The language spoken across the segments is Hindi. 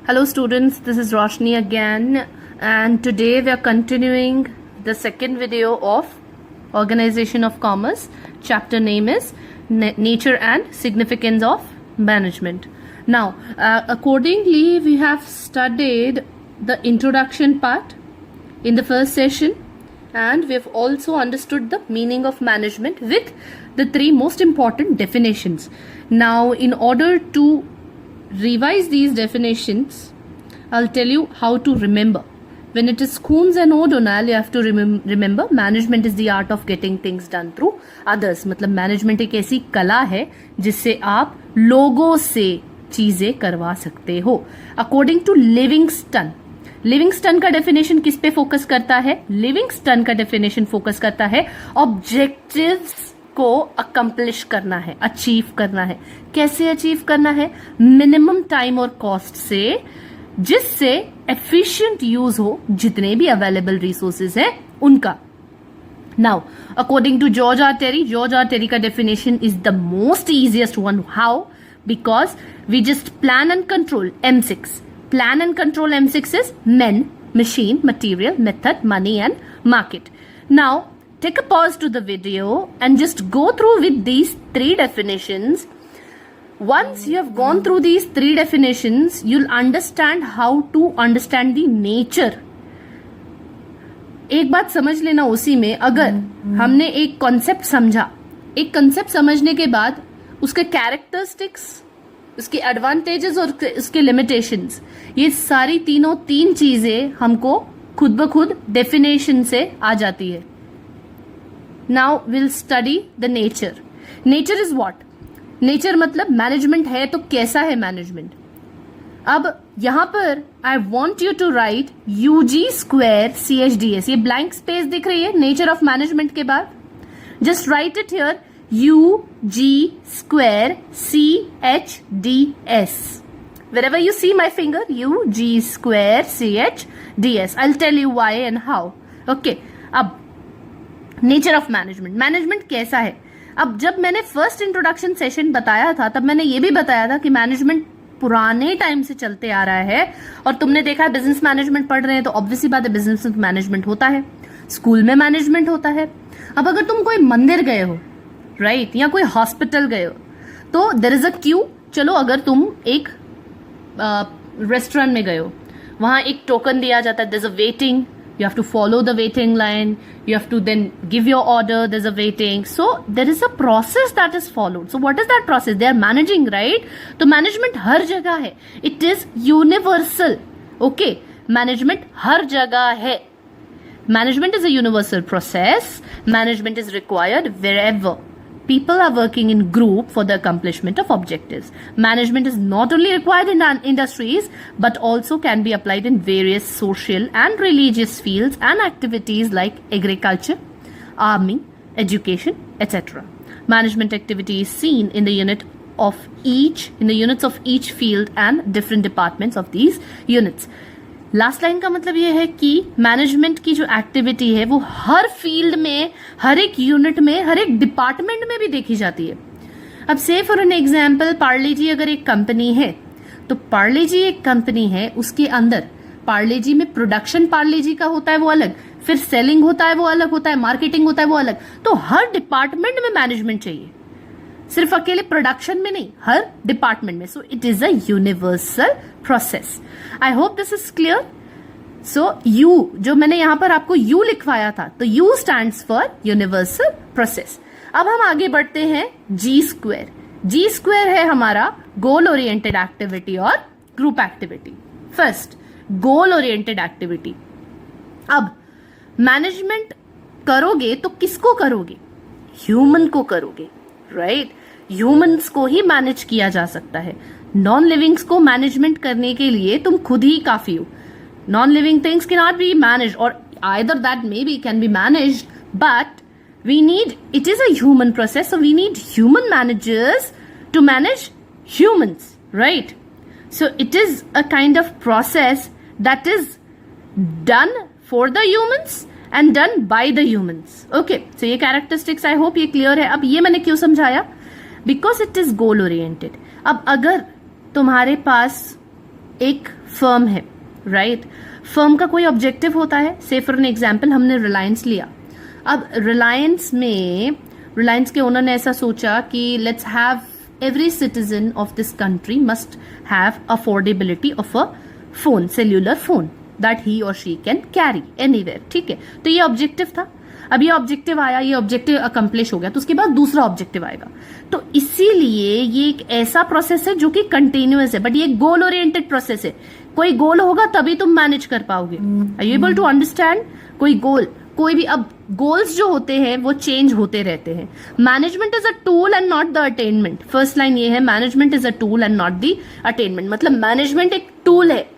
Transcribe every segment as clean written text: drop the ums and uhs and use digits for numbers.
Hello students, this is Roshni again, and today we are continuing the second video of Organization of Commerce. Chapter name is Nature and Significance of Management. Now, accordingly, we have studied the introduction part in the first session, and we have also understood the meaning of management with the three most important definitions. Now, in order to revise these definitions, I'll tell you how to remember. When it is Kuhns and O'Donnell, you have to remember management is the art of getting things done through others. मतलब management एक ऐसी कला है जिससे आप लोगों से चीजें करवा सकते हो. According to Livingston, लिविंगस्टन का डेफिनेशन किस पे फोकस करता है? लिविंगस्टन का डेफिनेशन फोकस करता है ऑब्जेक्टिव्स को अकम्प्लिश करना है, अचीव करना है. कैसे अचीव करना है? मिनिमम टाइम और कॉस्ट से, जिससे एफिशिएंट यूज हो जितने भी अवेलेबल रिसोर्सेज हैं उनका. Now according to George R Terry का definition is the most easiest one. How? Because we just plan and control M6. Plan and control M6 is men, machine, material, method, money and market. Now, take a pause to the video and just go through with these three definitions. Once you have gone through these three definitions, you'll understand how to understand the nature. एक बात समझ लेना उसी में, अगर हमने एक कॉन्सेप्ट समझा, एक कॉन्सेप्ट समझने के बाद उसके कैरेक्टरिस्टिक्स, उसके एडवांटेजेस और उसके लिमिटेशंस, ये सारी तीन चीजें हमको खुद ब खुद डेफिनेशन से आ जाती है. Now will study the nature. Nature is what? Nature मतलब मैनेजमेंट है तो कैसा है मैनेजमेंट. अब यहां पर I want you to write UG² CHDS. ये ब्लैंक स्पेस दिख रही है नेचर ऑफ मैनेजमेंट के बाद. Just write it here, UG² CHDS. Wherever you see my finger, UG² CHDS. I'll tell you why and how. Okay. अब नेचर ऑफ मैनेजमेंट. मैनेजमेंट कैसा है? अब जब मैंने फर्स्ट इंट्रोडक्शन सेशन बताया था, तब मैंने ये भी बताया था कि मैनेजमेंट पुराने टाइम से चलते आ रहा है, और तुमने देखा है बिजनेस मैनेजमेंट पढ़ रहे हैं तो ऑब्वियसली बात है बिजनेस में मैनेजमेंट होता है, स्कूल में मैनेजमेंट होता है. अब अगर तुम कोई मंदिर गए हो, राइट, या कोई हॉस्पिटल गए हो, तो देयर इज अ क्यू. चलो अगर तुम एक रेस्टोरेंट में गए हो, वहां एक टोकन दिया जाता है, there is a waiting, you have to follow the waiting line, you have to then give your order, there's a waiting, so there is a process that is followed. So what is that process? They are managing, right? तो management हर जगह है, it is universal. Okay, management हर जगह है. Management is a universal process. Management is required wherever people are working in group for the accomplishment of objectives. Management is not only required in industries, but also can be applied in various social and religious fields and activities like agriculture, army, education, etc. Management activity is seen in the units of each field and different departments of these units. Last line का मतलब ये है कि मैनेजमेंट की जो एक्टिविटी है वो हर फील्ड में, हर एक यूनिट में, हर एक डिपार्टमेंट में भी देखी जाती है. अब से फॉर एन एग्जांपल, पार्ले जी अगर एक कंपनी है, तो पार्ले जी एक कंपनी है, उसके अंदर पार्ले जी में प्रोडक्शन पार्ले जी का होता है वो अलग, फिर सेलिंग होता है वो अलग होता है, मार्केटिंग होता है वो अलग. तो हर डिपार्टमेंट में मैनेजमेंट चाहिए, सिर्फ अकेले प्रोडक्शन में नहीं, हर डिपार्टमेंट में. सो it is a universal process. I hope this is clear. So you, जो मैंने यहां पर आपको यू लिखवाया था, तो you stands for universal process. अब हम आगे बढ़ते हैं. G². G² है हमारा गोल ओरिएंटेड एक्टिविटी और group activity. First, goal oriented activity. अब मैनेजमेंट करोगे तो किसको करोगे? ह्यूमन को करोगे, राइट? ह्यूमंस को ही मैनेज किया जा सकता है. नॉन लिविंग्स को मैनेजमेंट करने के लिए तुम खुद ही काफी हो. Non living things can not be managed, और either that may be can be managed, but we need, it is a human process, so we need human managers to manage humans, right? So it is a kind of process that is done for the humans and done by the humans. Okay, so ये कैरेक्टरिस्टिक्स आई होप ये क्लियर है. अब ये मैंने क्यों समझाया? Because it is goal oriented. अब अगर तुम्हारे पास एक फर्म है, राइट? फर्म का कोई ऑब्जेक्टिव होता है. से फॉर एन एग्जाम्पल हमने रिलायंस लिया. अब रिलायंस के ओनर ने ऐसा सोचा कि let's have every citizen of this country must have affordability of a phone, cellular phone that he और शी कैन कैरी एनीवेयर. ठीक है, तो ये ऑब्जेक्टिव था. अब ये ऑब्जेक्टिव आया, ये ऑब्जेक्टिव अकम्प्लिश हो गया, तो उसके बाद दूसरा ऑब्जेक्टिव आएगा. तो इसीलिए ये एक ऐसा प्रोसेस है जो कि कंटिन्यूअस है, बट ये गोल ओरिएंटेड प्रोसेस है. कोई गोल होगा तभी तुम मैनेज कर पाओगे. Are you able to understand? कोई भी अब गोल्स जो होते हैं वो चेंज होते रहते हैं. Management is a tool and not the attainment. First line ये है, management is a tool and not the attainment. मतलब मैनेजमेंट एक टूल है,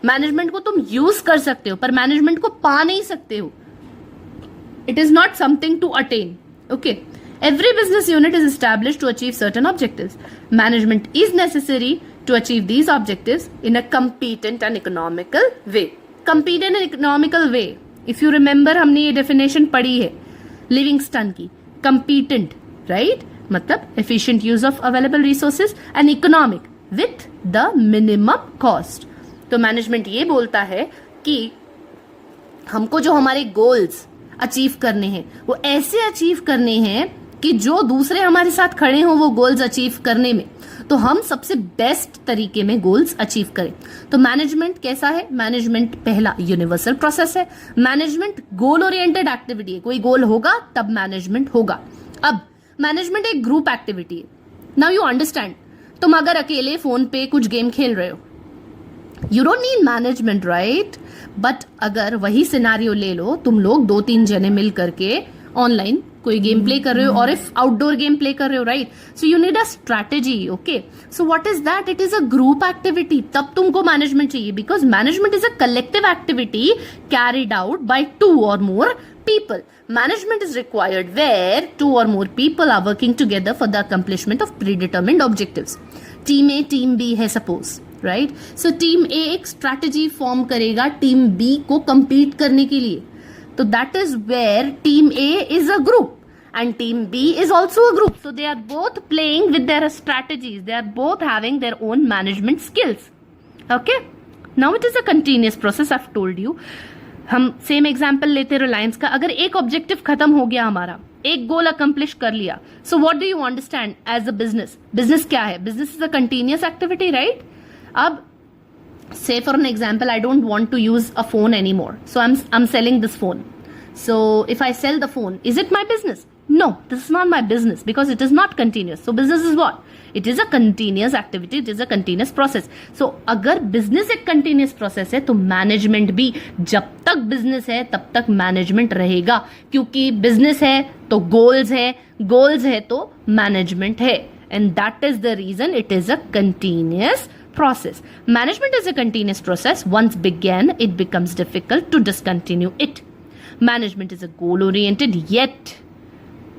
मैनेजमेंट को तुम यूज कर सकते हो पर मैनेजमेंट को पा नहीं सकते हो. It is not something to attain. Okay. Every business unit is established to achieve certain objectives. Management is necessary to achieve these objectives in a competent and economical way. Competent and economical way. If you remember, हमने ये definition पढ़ी है लिविंगस्टन की. Competent, right? मतलब efficient use of available resources and economic with the minimum cost. तो मैनेजमेंट ये बोलता है कि हमको जो हमारे गोल्स अचीव करने हैं वो ऐसे अचीव करने हैं कि जो दूसरे हमारे साथ खड़े हों वो गोल्स अचीव करने में, तो हम सबसे बेस्ट तरीके में गोल्स अचीव करें. तो मैनेजमेंट कैसा है? मैनेजमेंट पहला यूनिवर्सल प्रोसेस है. मैनेजमेंट गोल ओरिएंटेड एक्टिविटी है. कोई गोल होगा तब मैनेजमेंट होगा. अब मैनेजमेंट एक ग्रुप एक्टिविटी है. Now you understand. तुम अगर अकेले फोन पे कुछ गेम खेल रहे हो, you don't need management, right? But अगर वही सिनारियो ले लो, तुम लोग 2-3 जने मिल करके ऑनलाइन कोई गेम प्ले कर रहे हो और इफ आउटडोर गेम प्ले कर रहे हो, right? So you need a strategy. Okay, so what is that? It is a group activity. तब तुमको मैनेजमेंट चाहिए, because management is a collective activity carried out by 2 or more people. Management is required where 2 or more people are working together for the accomplishment of predetermined objectives. Team A, team B है suppose, right? So team A एक स्ट्रैटेजी फॉर्म करेगा टीम B को compete करने के लिए. तो that is where team A is a group and team B is also a group. So they are both playing with their strategies. They are both having their own management skills. Okay? Now it is a continuous process. I've told you. हम सेम एग्जाम्पल लेते रिलायंस का. अगर एक ऑब्जेक्टिव खत्म हो गया, हमारा एक गोल अकम्प्लिश कर लिया, so what do you understand as a business? Business क्या है? Business is a continuous activity, right? अब say for an example, I don't want to use a phone anymore, so I'm selling this phone. So if I sell the phone, is it my business? No, this is not my business because it is not continuous. So business is what? It is a continuous activity. It is a continuous process. So अगर business एक continuous process है तो management भी, जब तक business है तब तक management रहेगा, क्योंकि business है तो goals है तो management है. And that is the reason it is a continuous process. Management is a continuous process. Once began, it becomes difficult to discontinue it. Management is a goal-oriented, yet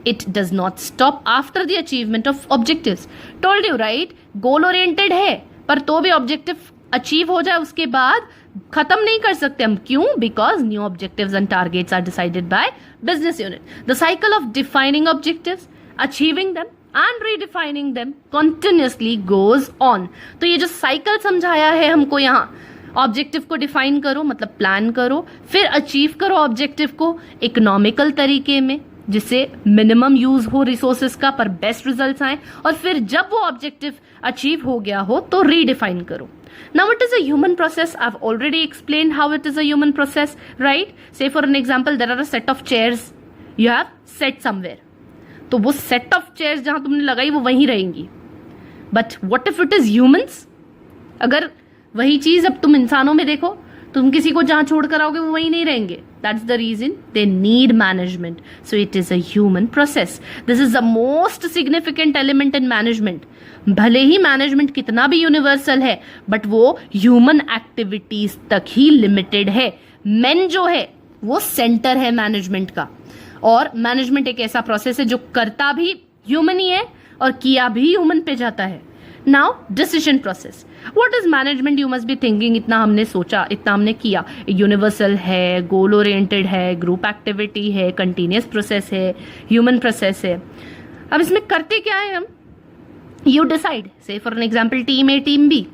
it does not stop after the achievement of objectives. Told you, right? Goal-oriented है, पर तो भी objective achieve हो जाए उसके बाद खत्म नहीं कर सकते हम. क्यों? Because new objectives and targets are decided by business unit. The cycle of defining objectives, achieving them, and redefining them continuously goes on. तो ये जो साइकिल समझाया है हमको यहाँ, ऑब्जेक्टिव को डिफाइन करो मतलब प्लान करो, फिर अचीव करो ऑब्जेक्टिव को इकोनॉमिकल तरीके में जिससे मिनिमम यूज हो रिसोर्सेज का पर बेस्ट रिजल्ट्स आए, और फिर जब वो ऑब्जेक्टिव अचीव हो गया हो तो रीडिफाइन करो. Now it is a human process. I've already explained how it is a human process, right? Say for an example, there are a set of chairs you have set somewhere. तो वो सेट ऑफ चेयर्स जहां तुमने लगाई वो वहीं रहेंगी. But what if it is humans? अगर वही चीज अब तुम इंसानों में देखो, तुम किसी को जहां छोड़कर आओगे वो वहीं नहीं रहेंगे. That's the reason they need management. So it is a human process. This is the most significant element in management. भले ही मैनेजमेंट कितना भी यूनिवर्सल है बट वो ह्यूमन एक्टिविटीज तक ही लिमिटेड है. मेन जो है वो सेंटर है मैनेजमेंट का, और मैनेजमेंट एक ऐसा प्रोसेस है जो करता भी ह्यूमन ही है और किया भी ह्यूमन पे जाता है. Now decision process. What is management? You must be thinking. इतना हमने सोचा, इतना हमने किया. यूनिवर्सल है, गोल ओरिएंटेड है, ग्रुप एक्टिविटी है, कंटिन्यूअस प्रोसेस है, ह्यूमन प्रोसेस है. अब इसमें करते क्या है हम? You decide. Say for an example team A team B.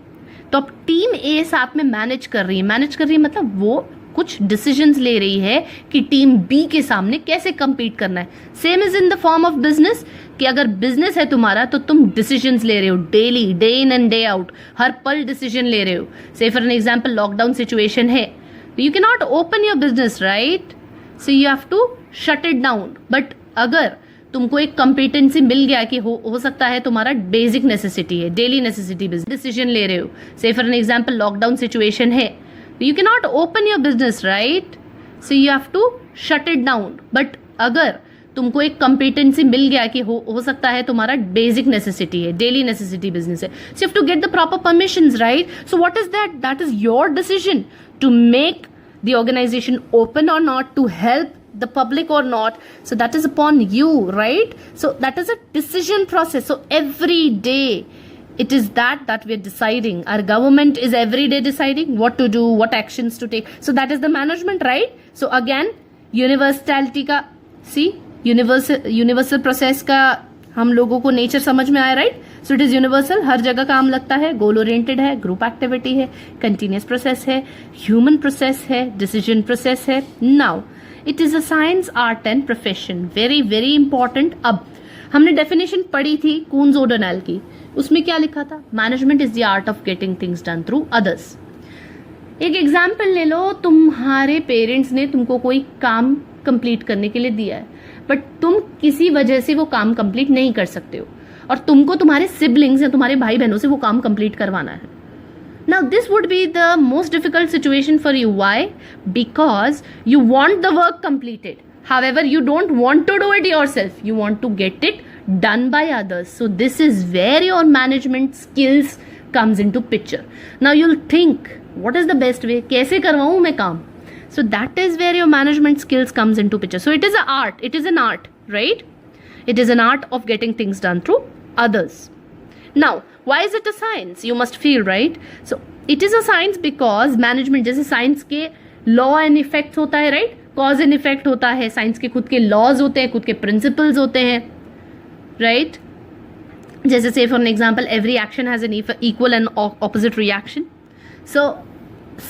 तो अब टीम ए साथ में मैनेज कर रही है मतलब वो कुछ डिसीजंस ले रही है कि टीम बी के सामने कैसे compete करना है. Same is in the form of business कि अगर बिजनेस है तुम्हारा तो तुम डिसीजंस ले रहे हो daily, day in and day out, हर पल डिसीजन ले रहे हो. Say for an example lockdown situation है, you can not open your business, right? So you have to shut it down. But अगर तुमको एक कॉम्पिटेंसी मिल गया कि हो सकता है तुम्हारा बेसिक नेसेसिटी है, डेली नेसेसिटी, बिजनेस डिसीजन ले रहे हो. Say for an example lockdown situation है, you can not open your business, right? So you have to shut it down. But अगर तुमको एक कॉम्पिटेंसी मिल गया कि हो सकता है तुम्हारा बेसिक नेसेसिटी है, डेली नेसेसिटी बिजनेस है, so you have to get the proper permissions, right? So what is that? That is your decision to make the organization open or not, to help the public or not. So that is upon you, right? So that is a decision process. So every day it is that we are deciding. Our government is every day deciding what to do, what actions to take. So that is the management, right? So again, universality का, see, universal process का हम लोगों को नेचर समझ में आया, right? So it is universal, हर जगह काम लगता है, गोल ओरिएंटेड है, ग्रुप एक्टिविटी है, कंटिन्यूस प्रोसेस है, ह्यूमन प्रोसेस है, डिसीजन प्रोसेस है. Now it is a science, art and profession. Very very important. अब हमने डेफिनेशन पढ़ी थी कून्स ओडोनेल की, उसमें क्या लिखा था? Management is the art of getting things done through others. एक एग्जाम्पल ले लो, तुम्हारे पेरेंट्स ने तुमको कोई काम कंप्लीट करने के लिए दिया है, बट तुम किसी वजह से वो काम कंप्लीट नहीं कर सकते हो और तुमको तुम्हारे सिबलिंग्स या तुम्हारे भाई बहनों से वो काम कंप्लीट करवाना है. Now this would be the most difficult situation for you. Why? Because you want the work completed, however you don't want to do it yourself, you want to get it done by others. So this is where your management skills comes into picture. Now you'll think what is the best way, कैसे करवाऊं मैं काम? So that is where your management skills comes into picture. So it is an art. It is an art, right? It is an art of getting things done through others. Now, why is it a science? You must feel, right? So it is a science because management, जैसे science के law and effects होता है, right? Cause and effect होता है. Science के खुद के laws होते हैं, खुद के principles होते हैं, right? जैसे say for an example, every action has an equal and opposite reaction. So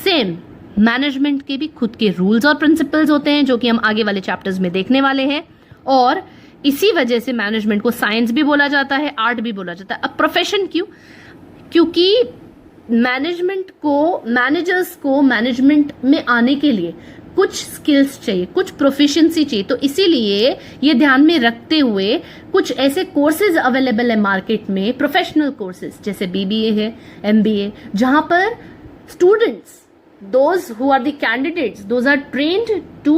same. Management के भी खुद के रूल्स और प्रिंसिपल्स होते हैं जो कि हम आगे वाले चैप्टर्स में देखने वाले हैं, और इसी वजह से मैनेजमेंट को साइंस भी बोला जाता है, आर्ट भी बोला जाता है. अब प्रोफेशन क्यों? क्योंकि मैनेजर्स को मैनेजमेंट में आने के लिए कुछ स्किल्स चाहिए, कुछ प्रोफिशिएंसी चाहिए. तो इसीलिए ये ध्यान में रखते हुए कुछ ऐसे कोर्सेज अवेलेबल है मार्केट में, प्रोफेशनल कोर्सेज जैसे BBA है, MBA, जहां पर students, those who are the candidates, those are trained to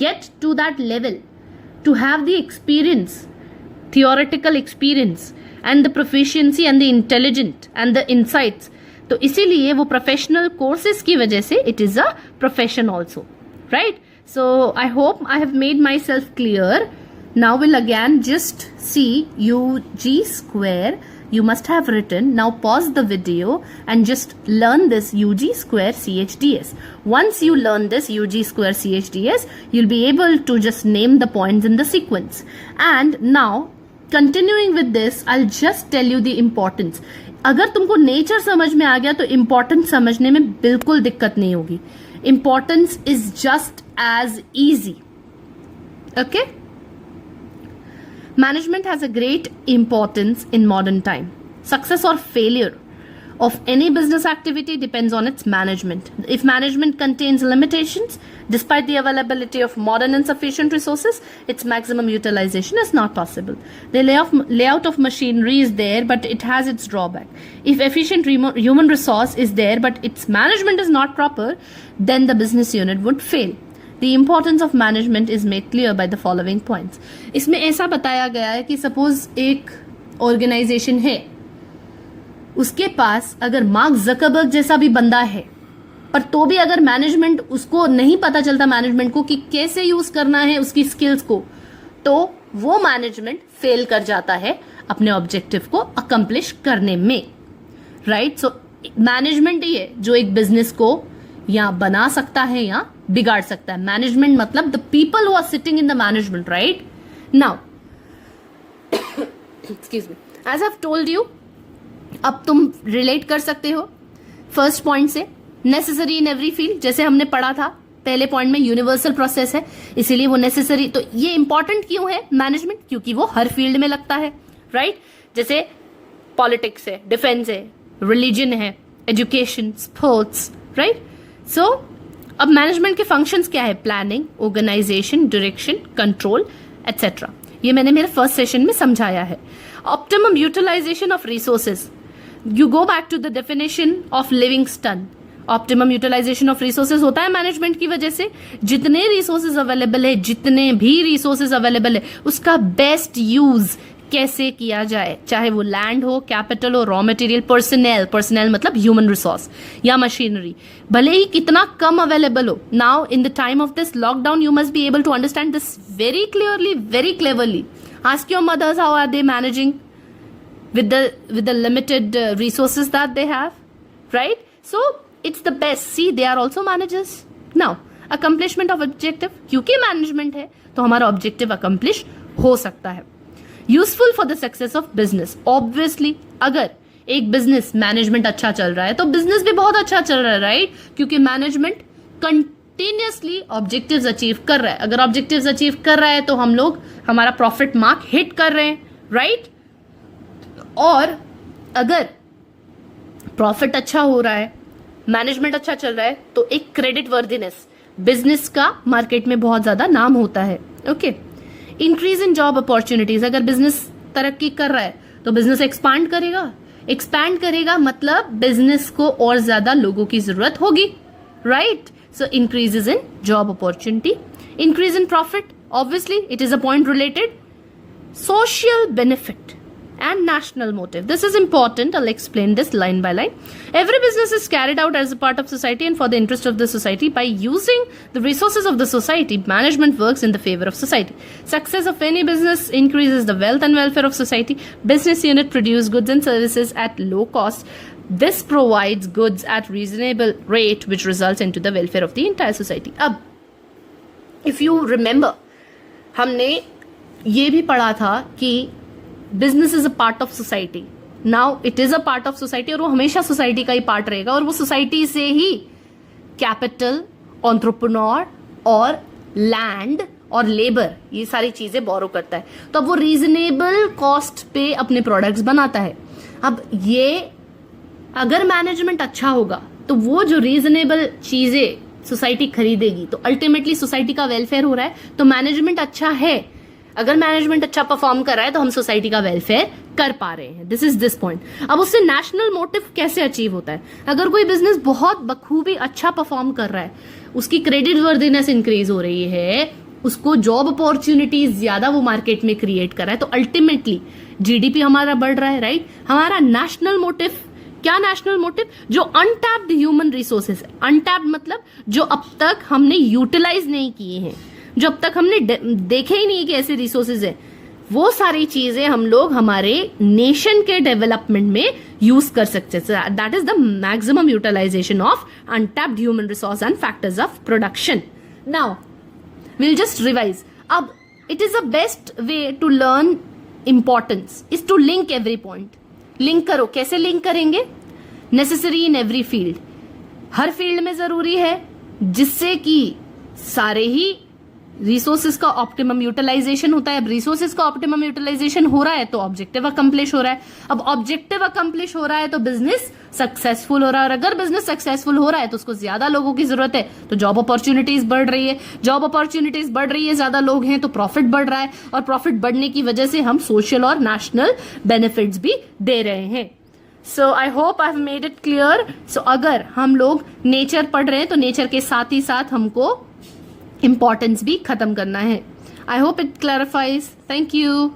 get to that level, to have the experience, theoretical experience and the proficiency and the intelligence and the insights. तो इसीलिए वो professional courses की वजह से it is a profession also, right? So I hope I have made myself clear. Now we'll again just see UG square. You must have written. Now pause the video and just learn this UG square CHDS. Once you learn this UG square CHDS, you'll be able to just name the points in the sequence. And now, continuing with this, I'll just tell you the importance. अगर तुमको नेचर समझ में आ गया तो इम्पोर्टेंस समझने में बिल्कुल दिक्कत नहीं होगी. Importance is just as easy. Okay? Management has a great importance in modern time. Success or failure of any business activity depends on its management. If management contains limitations, despite the availability of modern and sufficient resources, its maximum utilization is not possible. The layout of machinery is there, but it has its drawback. If efficient human resource is there, but its management is not proper, then the business unit would fail. The importance of management is made clear by the following points. इसमें ऐसा बताया गया है कि सपोज एक ऑर्गेनाइजेशन है, उसके पास अगर मार्क जकरबर्ग जैसा भी बंदा है, पर तो भी अगर मैनेजमेंट उसको नहीं पता चलता मैनेजमेंट को कि कैसे यूज करना है उसकी स्किल्स को, तो वो मैनेजमेंट फेल कर जाता है अपने ऑब्जेक्टिव को अकम्प्लिश करने में, राइट? सो मैनेजमेंट ही है जो एक बिजनेस को या बना सकता है या बिगाड़ सकता है. मैनेजमेंट मतलब the people who are sitting in the management, right? Now excuse me, as I have told you, अब तुम रिलेट कर सकते हो फर्स्ट पॉइंट से, नेसेसरी इन एवरी फील्ड, जैसे हमने पढ़ा था पहले पॉइंट में, यूनिवर्सल प्रोसेस है इसीलिए वो नेसेसरी। तो ये इंपॉर्टेंट क्यों है मैनेजमेंट? क्योंकि वो हर फील्ड में लगता है, राइट? जैसे पॉलिटिक्स है, डिफेंस है, रिलीजन है, एजुकेशन, स्पोर्ट्स, राइट? सो अब मैनेजमेंट के फंक्शंस क्या है? Planning, organisation, direction, control etcetera. ये मैंने मेरे फर्स्ट सेशन में समझाया है। Optimum utilisation of resources, you go back to the definition of Livingston. Optimum utilisation of resources होता है मैनेजमेंट की वजह से। जितने रिसोर्सेज अवेलेबल है, जितने भी रिसोर्सेज अवेलेबल है, उसका बेस्ट यूज कैसे किया जाए, चाहे वो लैंड हो, कैपिटल हो, रॉ मटेरियल, पर्सनल मतलब ह्यूमन रिसोर्स, या मशीनरी, भले ही कितना कम अवेलेबल हो। Now in the time of this lockdown you must be able to understand this very clearly, very cleverly. Ask your mothers how are they managing with the limited resources that they have, right? So it's the best. See, they are also managers. Now accomplishment of objective, क्योंकि management है तो हमारा objective accomplish हो सकता है. Useful for the success of business. Obviously अगर एक business management अच्छा चल रहा है तो business भी बहुत अच्छा चल रहा है, right? क्योंकि management कंटिन्यूसली ऑब्जेक्टिव्स अचीव कर रहा है. अगर ऑब्जेक्टिव्स अचीव कर रहा है तो हम लोग हमारा प्रॉफिट मार्क हिट कर रहे हैं, राइट? और अगर प्रॉफिट अच्छा हो रहा है, मैनेजमेंट अच्छा चल रहा है, तो एक क्रेडिट वर्दीनेस बिजनेस का मार्केट में बहुत ज्यादा नाम होता है. Okay. Increase in job opportunities, अगर बिजनेस तरक्की कर रहा है तो बिजनेस एक्सपांड करेगा मतलब बिजनेस को और ज्यादा लोगों की जरूरत होगी, right? So increases in job opportunity, increase in profit, obviously it is a point related. Social benefit and national motive, this is important. I'll explain this line by line. Every business is carried out as a part of society and for the interest of the society. By using the resources of the society, management works in the favor of society. Success of any business increases the wealth and welfare of society. Business unit produce goods and services at low cost. This provides goods at reasonable rate which results into the welfare of the entire society. अब if you remember, हमने ये भी पढ़ा था कि business is a part of society. Now it is a part of society और वो हमेशा society का ही part रहेगा और वो society से ही capital, entrepreneur और land और लेबर, ये सारी चीजें बोरो करता है. तो अब वो रीजनेबल कॉस्ट पे अपने प्रोडक्ट्स बनाता है. अब ये अगर मैनेजमेंट अच्छा होगा तो वो जो रीजनेबल चीजें सोसाइटी खरीदेगी तो अल्टीमेटली सोसाइटी का वेलफेयर हो रहा है. तो मैनेजमेंट अच्छा है, अगर मैनेजमेंट अच्छा परफॉर्म कर रहा है तो हम सोसाइटी का वेलफेयर कर पा रहे हैं. This is this point. अब उससे नेशनल मोटिव कैसे अचीव होता है? अगर कोई बिजनेस बहुत बखूबी अच्छा परफॉर्म कर रहा है, उसकी क्रेडिट वर्दीनेस इंक्रीज हो रही है, उसको जॉब अपॉर्चुनिटीज ज्यादा वो मार्केट में क्रिएट कर रहा है, तो अल्टीमेटली जीडीपी हमारा बढ़ रहा है, राइट? हमारा नेशनल मोटिव क्या? नेशनल मोटिव जो अनटैप्ड ह्यूमन रिसोर्सेज है. अनटैप्ड मतलब जो अब तक हमने यूटिलाइज नहीं किए हैं, जो अब तक हमने देखे ही नहीं कि ऐसे रिसोर्सेज है, वो सारी चीजें हम लोग हमारे नेशन के डेवलपमेंट में यूज कर सकते हैं. That is the maximum utilisation of untapped human resource and factors of production. Now we'll just revise. अब it is the best way to learn importance is to link every point. Link करो. कैसे लिंक करेंगे? Necessary in every field, her field में जरूरी है, जिससे कि सारे ही रिसोर्सेज का ऑप्टिमम यूटिलाइजेशन होता है. अब रिसोर्सेज का ऑप्टिमम यूटिलाइजेशन हो रहा है तो ऑब्जेक्टिव अकम्प्लिश हो रहा है. अब ऑब्जेक्टिव अकम्प्लिश हो रहा है तो बिजनेस सक्सेसफुल हो रहा है, और अगर बिजनेस सक्सेसफुल हो रहा है तो उसको ज्यादा लोगों की जरूरत है, तो जॉब अपॉर्चुनिटीज बढ़ रही है. जॉब अपॉर्चुनिटीज बढ़ रही है, ज्यादा लोग हैं तो प्रॉफिट बढ़ रहा है, और प्रॉफिट बढ़ने की वजह से हम सोशल और नेशनल बेनिफिट्स भी दे रहे हैं. So I hope I have made it clear. So अगर हम लोग नेचर पढ़ रहे हैं तो नेचर के साथ ही साथ हमको इंपॉर्टेंस भी खत्म करना है. I hope it clarifies. Thank you.